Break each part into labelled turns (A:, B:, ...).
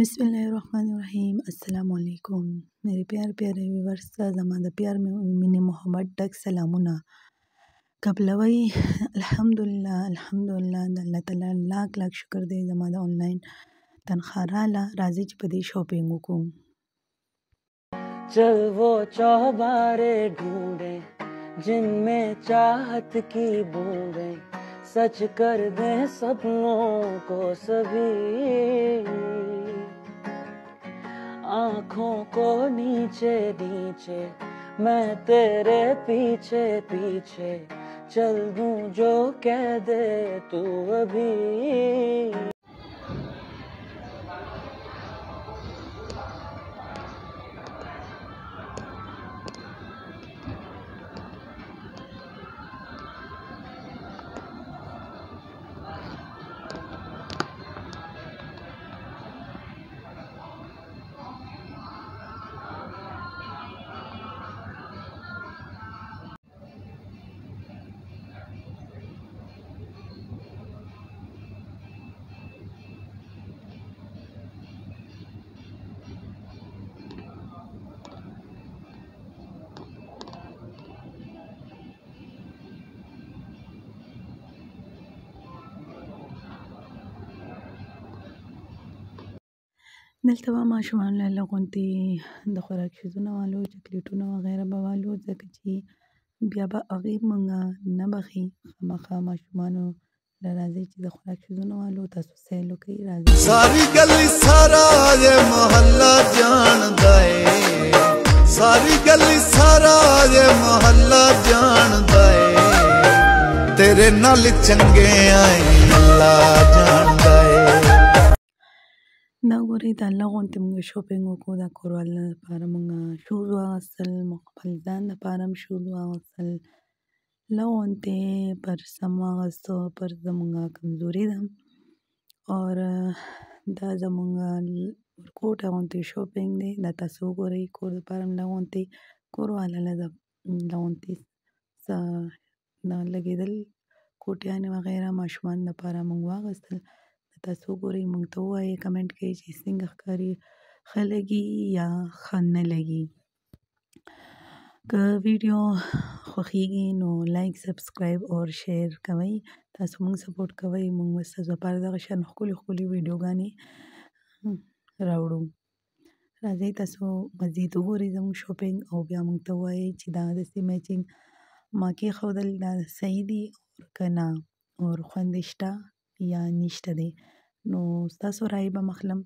A: बिस्मिल्लाहिर्रहमानिर्रहीम अस्सलाम वालेकुम मेरे प्यारे प्यारे व्यूवर्स ज़मादा प्यार में मिनी मोहब्बत डक सलामुना कबलवई अल्हम्दुलिल्लाह अल्हम्दुलिल्लाह अल्लाह ताला लाख लाख शुक्र दे ज़मादा ऑनलाइन तनख्वाह राला राज़ी च पदी शॉपिंग को
B: चल वो चौबारे ढूंढे जिनमें चाहत की बूंदें सच कर दे सपनों को सभी आँखों को नीचे नीचे मैं तेरे पीछे पीछे चल दूं जो कह दे तू अभी
A: دلته به ماشومان له غونډې د خوراک شیزونه والو چاکلیټونه وغیره به والو ځکه چې بیا به هغې مونږه نه بخي خامخا ماشومانو له راځئ چې د خوراک شیزونه والو تاسو سیل وکړئ راځئ
C: सारी गली सारा ये मोहल्ला जानदा है सारी गली सारा ये मोहल्ला जानदा है तेरे नाल चंगे आए अल्लाह जानदा है
A: دا وګورئ دا الله غونډې مونږ شاپینګ وکړو دا کوروالو لپاره مونږ شوز واغوستل خپل ځان لپاره هم شوز واغوستل له غونډې پرس هم واغوستو پرس زمونږ کمزوري ده اور دا زمونږ ورکوټه غونډې شاپینګ دی دا تاسو وګورئ کور لپاره هم له غونډې کورواله له غونډې نه لګېدل کوټیانې وغیره ماشومان لپاره مونږ واغوستل تاسو وګورئ مونږ ته ووایئ کمنټ کوئ چې څنګه ښکاري ښه لګي یا ښه نه لګي که ویډیو خوښیږي نو لایک سبسکرایب اور شیر کوئ تاسو مونږ سپورټ کوئ مونږ به ستاسو لپاره دغه شان ښکلي ښکلي ویډیوګانې راوړو راځئ تاسو مزید وګورئ زموږ شاپینګ او بیا مونږ ته ووایئ چې دا داسې میچینګ ما کېښودل دا صحیح دي که نه اور خوند یې شته یا نشته دی نو ستاسو رایې به مخلم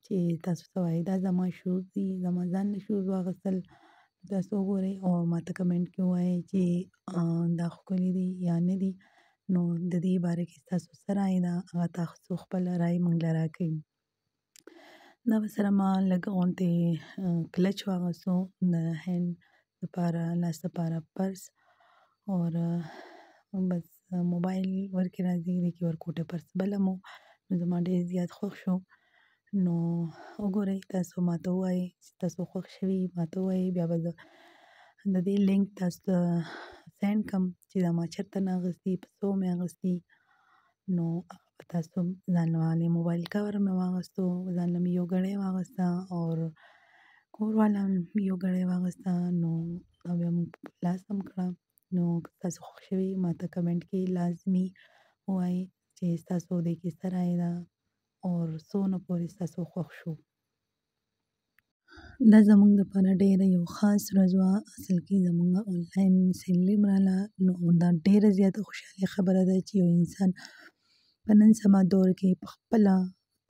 A: چې تاسو څه وایئ دا زما شوز دي زما ځان له شوز واغوستل تاسو وګورئ او ماته کمنټ کې ووایئ چې دا ښکلي دي یا نه دي نو د دې باره کې ستاسو څه رایې ده هغه تاسو خپله رایې موږ له راکوئ دا به سره ما لږ غونډې کلچ واغوستو د هینډ لپاره لاس لپاره پرس اور بس موبایل ورکې راځي دې کې ورکوټه پرس بله مو نو زما ډېر زیات خوښ شو نو وګورئ تاسو ماته ووایئ چې تاسو خوښ شوي ماته ووایئ بیا به زه د دې لینک تاسو ته سینډ کړم چې دا ما چېرته نه اخیستي په څو مې اخیستي نو هغه به تاسو ځان والې موبایل کور مې واغوستو ځان له مې یو ګړۍ واغوسته اور کور والا یو ګړۍ واغوسته نو بیا موږ په لاس هم کړه نو که تاسو خوښ شوي ماته کمنټ کې لازمي ووایئ چې ستاسو دې کې څه رایې ده اور څونه پورې ستاسو خوښ شو دا زموږ لپاره ډېره یو خاص ورځ وه اصل کې زموږ آنلاین سیلیم راله نو دا ډېره زیاته خوشحالي خبره ده چې یو انسان په نن سبا دور کې په خپله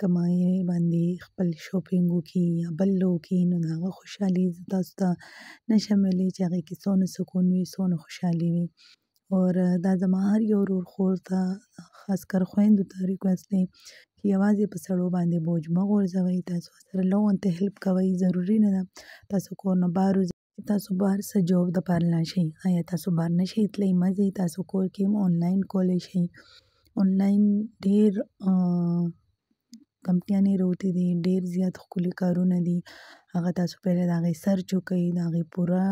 A: کمایۍ باندې خپل شاپینګ وکړي یا بل وکړي نو د هغه خوشحالي زه تاسو ته نشم ویلی چې هغې کې څونه سکون وي څونه خوشحالي وي اور دا زما هر یو ورور خور ته خاص کر خویندو ته ریکویسټ دی چې یوازې په سړو باندې بوج مه غورځوئ تاسو سره له غونډې هیلپ کوئ ضروري نه ده تاسو کور نه بهر وځئ تاسو بهر څه جوب دپاره لاړ شئ ایا تاسو بهر نه شئ تللی مه ځئ تاسو کور کې هم آنلاین کولی شئ آنلاین ډېر کمپنیانې راوتې دي ډېر زیات ښکلي کارونه دي هغه تاسو پهله د هغې سرچ وکئ د هغې پوره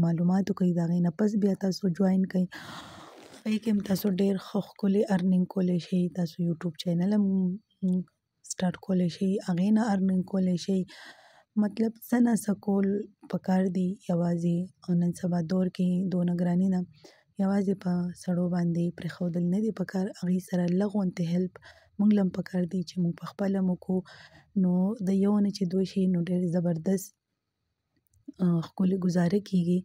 A: معلومات وکئ د هغې نه پس بیا تاسو جوین کئ هغې کې هم تاسو ډېر ښه ښکلي ارنینګ کولی شئ تاسو یوټیوب چینل هم سٹارټ کولی شئ، هغې نه ارننګ کولی شئ. مطلب څه نه څه کول پکار دي. یوازې نن سبا دور کې دونه ګراني ده، یوازې په سړو باندې پرېښودل نه دي پکار. هغې سره لږ غونتې هیلپ موږ له هم پکار دي چې موږ پخپله هم وکړو. نو د یو نه چې دوه شي نو ډېر زبردست ښکلې گزاره کېږي.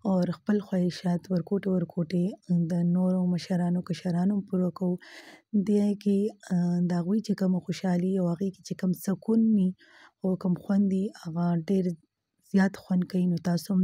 A: او خپل خواهشات ورکوټې د نورو مشرانو کشرانو هم پوره کوو. دې کې د هغوی چې کومه خوشحالي او هغې کې چې کوم سکون وي او کوم خوند وي هغه ډېر زیات خوند کوي. نو تاسو هم